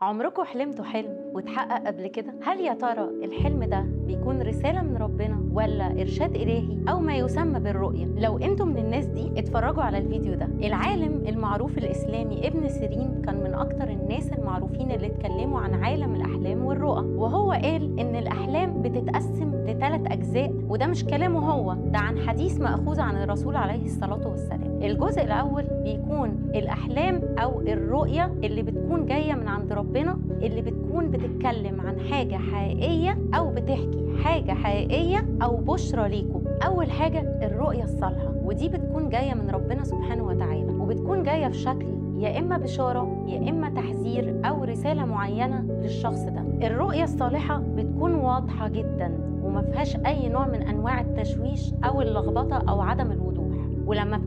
عمركم حلمتوا حلم واتحقق قبل كده؟ هل يا ترى الحلم ده بيكون رسالة من ربنا ولا إرشاد إلهي أو ما يسمى بالرؤية؟ لو أنتم من الناس دي اتفرجوا على الفيديو ده. العالم المعروف الإسلامي ابن سيرين كان من أكتر الناس المعروفين اللي اتكلموا عن عالم الأحلام والرؤى، وهو قال إن الأحلام بتتقسم ل3 أجزاء، وده مش كلامه هو، ده عن حديث مأخوذ عن الرسول عليه الصلاة والسلام. الجزء الأول بيكون الأحلام أو الرؤية اللي بتكون جاية من عند ربنا، اللي بتكون بتتكلم عن حاجة حقيقية أو بتحكي حاجة حقيقية أو بشرى ليكم. أول حاجة الرؤية الصالحة، ودي بتكون جاية من ربنا سبحانه وتعالى، وبتكون جاية في شكل يا إما بشارة يا إما تحذير أو رسالة معينة للشخص ده. الرؤية الصالحة بتكون واضحة جدا وما فيهاش أي نوع من أنواع التشويش أو اللخبطة أو عدم الوضوح، ولما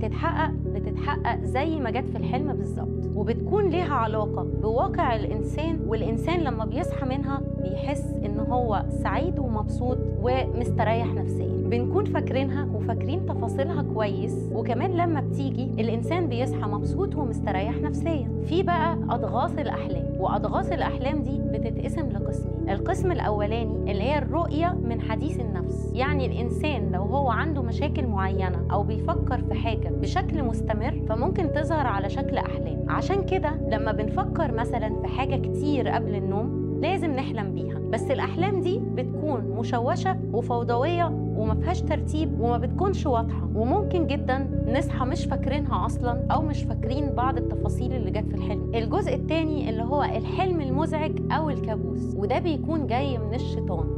بتتحقق زي ما جت في الحلم بالظبط، وبتكون ليها علاقة بواقع الإنسان، والإنسان لما بيصحى منها بيحس إن هو سعيد ومبسوط ومستريح نفسيا. بنكون فاكرينها وفاكرين تفاصيلها كويس، وكمان لما بتيجي الإنسان بيصحى مبسوط ومستريح نفسيا. في بقى أضغاث الأحلام، وأضغاث الأحلام دي بتتقسم لقسمين. القسم الأولاني اللي هي الرؤية من حديث النفس، يعني الإنسان لو هو عنده مشاكل معينة أو بيفكر في حاجة بشكل مستمر فممكن تظهر على شكل أحلام. عشان كده لما بنفكر مثلا في حاجة كتير قبل النوم لازم نحلم بيها، بس الأحلام دي بتكون مشوشة وفوضوية وما فيهاش ترتيب وما بتكونش واضحة، وممكن جدا نصحى مش فاكرينها أصلا أو مش فاكرين بعض التفاصيل اللي جت في الحلم. الجزء الثاني اللي هو الحلم المزعج أو الكابوس، وده بيكون جاي من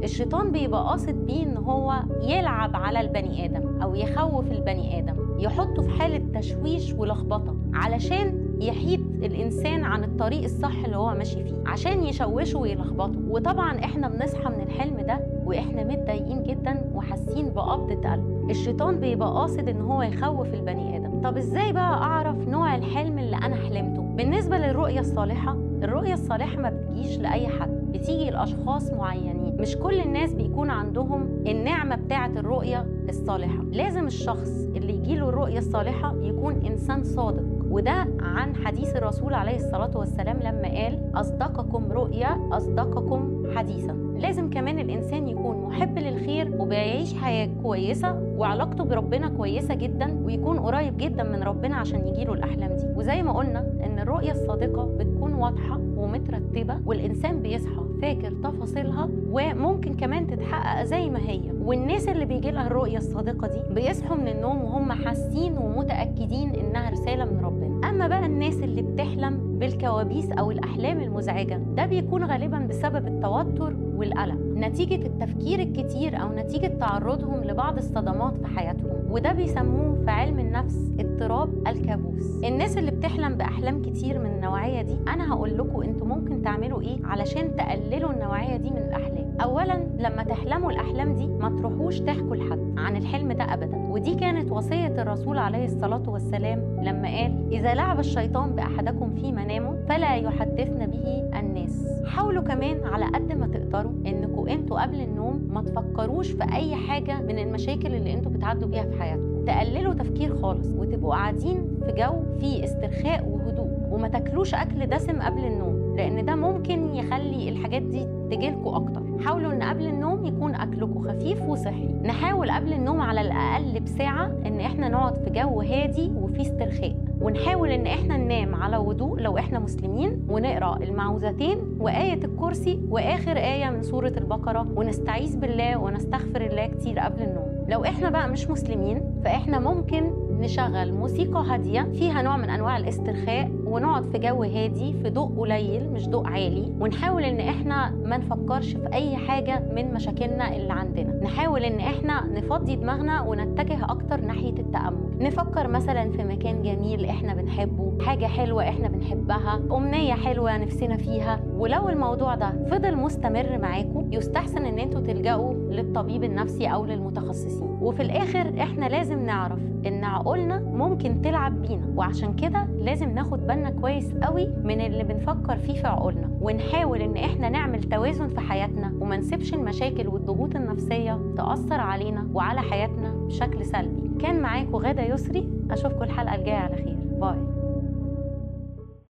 الشيطان بيبقى قاصد بيه إن هو يلعب على البني آدم أو يخوف البني آدم، يحطه في حالة تشويش ولخبطة علشان يحيد الإنسان عن الطريق الصح اللي هو ماشي فيه، عشان يشوشه ويلخبطه. وطبعا احنا بنصحى من الحلم ده واحنا متضايقين جدا وحاسين بقبضة قلب. الشيطان بيبقى قاصد ان هو يخوف البني آدم. طب ازاي بقى اعرف نوع الحلم اللي انا حلمته؟ بالنسبة للرؤية الصالحة، الرؤية الصالحة ما بتجيش لأي حد، بتيجي لأشخاص معينين. مش كل الناس بيكون عندهم النعمة بتاعة الرؤية الصالحة. لازم الشخص اللي يجيله الرؤية الصالحة يكون إنسان صادق، وده عن حديث الرسول عليه الصلاة والسلام لما قال أصدقكم رؤيا أصدقكم حديثا. لازم كمان الإنسان يكون محب للخير وبيعيش حياة كويسة وعلاقته بربنا كويسة جدا ويكون قريب جدا من ربنا عشان يجيله الأحلام دي. وزي ما قلنا إن الرؤية الصادقة بتكون واضحة ومترتبة، والإنسان بيصحى فاكر تفاصيلها وممكن كمان تتحقق زي ما هي. والناس اللي بيجي لها الرؤية الصادقة دي بيصحوا من النوم وهم حاسين ومتأكدين إنها رسالة من ربنا. أما بقى الناس اللي بتحلم بالكوابيس أو الأحلام المزعجة، ده بيكون غالبا بسبب التوتر والقلق نتيجة التفكير الكتير أو نتيجة تعرضهم لبعض الصدمات في حياتهم، وده بيسموه في علم النفس اضطراب الكابوس. الناس اللي بتحلم بأحلام كتير من النوعية دي، أنا هقول لكم أنتوا ممكن تعملوا إيه علشان تقللوا النوعية دي من الأحلام. أولا لما تحلموا الأحلام دي ما تروحوش تحكوا لحد عن الحلم ده أبدا، ودي كانت وصية الرسول عليه الصلاة والسلام لما قال إذا لعب الشيطان بأحدكم في منامه فلا يحدثن به الناس. حاولوا كمان على قد ما تقدروا إنكم أنتوا قبل النوم ما تفكروش في أي حاجة من المشاكل اللي أنتوا بتعدوا بيها في حياتكم، تقللوا تفكير خالص وتبقوا قاعدين في جو فيه استرخاء وهدوء، وما تاكلوش أكل دسم قبل النوم لأن ده ممكن يخلي الحاجات دي تجيلكوا أكتر. حاولوا إن قبل النوم يكون أكلكوا خفيف وصحي. نحاول قبل النوم على الأقل بساعة إن إحنا نقعد في جو هادي وفيه استرخاء، ونحاول إن إحنا ننام على وضوء لو إحنا مسلمين، ونقرأ المعوذتين وآية الكرسي وآخر آية من سورة البقرة، ونستعيذ بالله ونستغفر الله كتير قبل النوم. لو إحنا بقى مش مسلمين فإحنا ممكن نشغل موسيقى هادية فيها نوع من أنواع الاسترخاء، ونقعد في جو هادي في ضوء قليل مش ضوء عالي، ونحاول إن إحنا ما نفكرش في أي حاجة من مشاكلنا اللي عندنا. نحاول إن إحنا نفضي دماغنا ونتجه أكتر ناحية التأمل. نفكر مثلا في مكان جميل إحنا بنحبه، حاجة حلوة إحنا بنحبها، أمنية حلوة نفسنا فيها. ولو الموضوع ده فضل مستمر معاكم يستحسن إن انتوا تلجأوا للطبيب النفسي أو للمتخصصين. وفي الآخر إحنا لازم نعرف إن عقولنا ممكن تلعب بينا، وعشان كده لازم ناخد بالنا كويس قوي من اللي بنفكر فيه في عقولنا، ونحاول إن إحنا نعمل توازن في حياتنا وما نسيبش المشاكل والضغوط النفسية تأثر علينا وعلى حياتنا بشكل سلبي. كان معاكم غادة يسري، أشوفكم الحلقة الجاية على خير. باي.